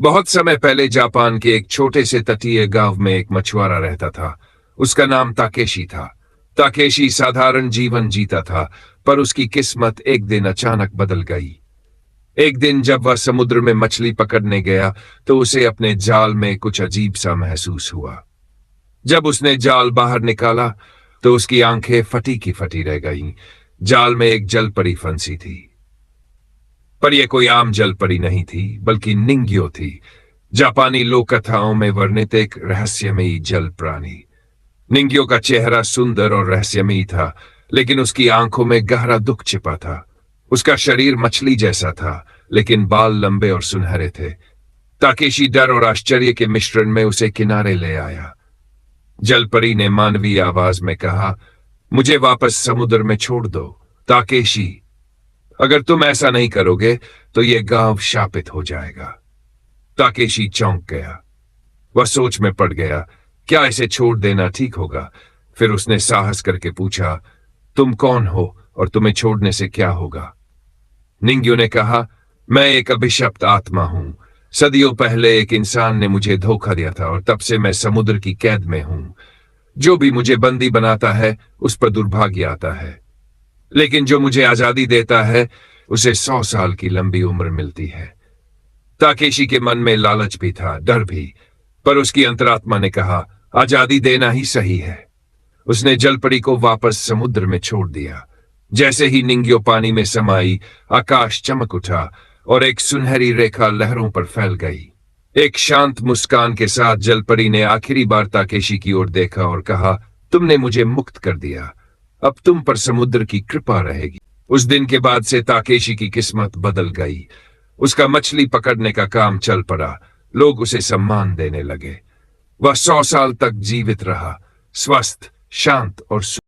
बहुत समय पहले जापान के एक छोटे से तटीय गांव में एक मछुआरा रहता था। उसका नाम ताकेशी था। ताकेशी साधारण जीवन जीता था, पर उसकी किस्मत एक दिन अचानक बदल गई। एक दिन जब वह समुद्र में मछली पकड़ने गया तो उसे अपने जाल में कुछ अजीब सा महसूस हुआ। जब उसने जाल बाहर निकाला तो उसकी आंखें फटी की फटी रह गईं। जाल में एक जल परी फंसी थी। पर यह कोई आम जल परी नहीं थी, बल्कि निंग्यो थी, जापानी लोक कथाओं में वर्णित एक रहस्यमयी जल प्राणी। निंग्यो का चेहरा सुंदर और रहस्यमयी था, लेकिन उसकी आंखों में गहरा दुख छिपा था। उसका शरीर मछली जैसा था, लेकिन बाल लंबे और सुनहरे थे। ताकेशी डर और आश्चर्य के मिश्रण में उसे किनारे ले आया। जलपरी ने मानवीय आवाज में कहा, मुझे वापस समुद्र में छोड़ दो ताकेशी। अगर तुम ऐसा नहीं करोगे तो यह गांव शापित हो जाएगा। ताकेशी चौंक गया। वह सोच में पड़ गया, क्या इसे छोड़ देना ठीक होगा? फिर उसने साहस करके पूछा, तुम कौन हो और तुम्हें छोड़ने से क्या होगा? निंग्यो ने कहा, मैं एक अभिशप्त आत्मा हूं। सदियों पहले एक इंसान ने मुझे धोखा दिया था और तब से मैं समुद्र की कैद में हूं। जो भी मुझे बंदी बनाता है उस पर दुर्भाग्य आता है, लेकिन जो मुझे आजादी देता है उसे 100 साल की लंबी उम्र मिलती है। ताकेशी के मन में लालच भी था, डर भी, पर उसकी अंतरात्मा ने कहा, आजादी देना ही सही है। उसने जलपरी को वापस समुद्र में छोड़ दिया। जैसे ही निंग्यो पानी में समाई, आकाश चमक उठा और एक सुनहरी रेखा लहरों पर फैल गई। एक शांत मुस्कान के साथ जलपरी ने आखिरी बार ताकेशी की ओर देखा और कहा, तुमने मुझे मुक्त कर दिया। अब तुम पर समुद्र की कृपा रहेगी। उस दिन के बाद से ताकेशी की किस्मत बदल गई। उसका मछली पकड़ने का काम चल पड़ा। लोग उसे सम्मान देने लगे। वह 100 साल तक जीवित रहा, स्वस्थ, शांत और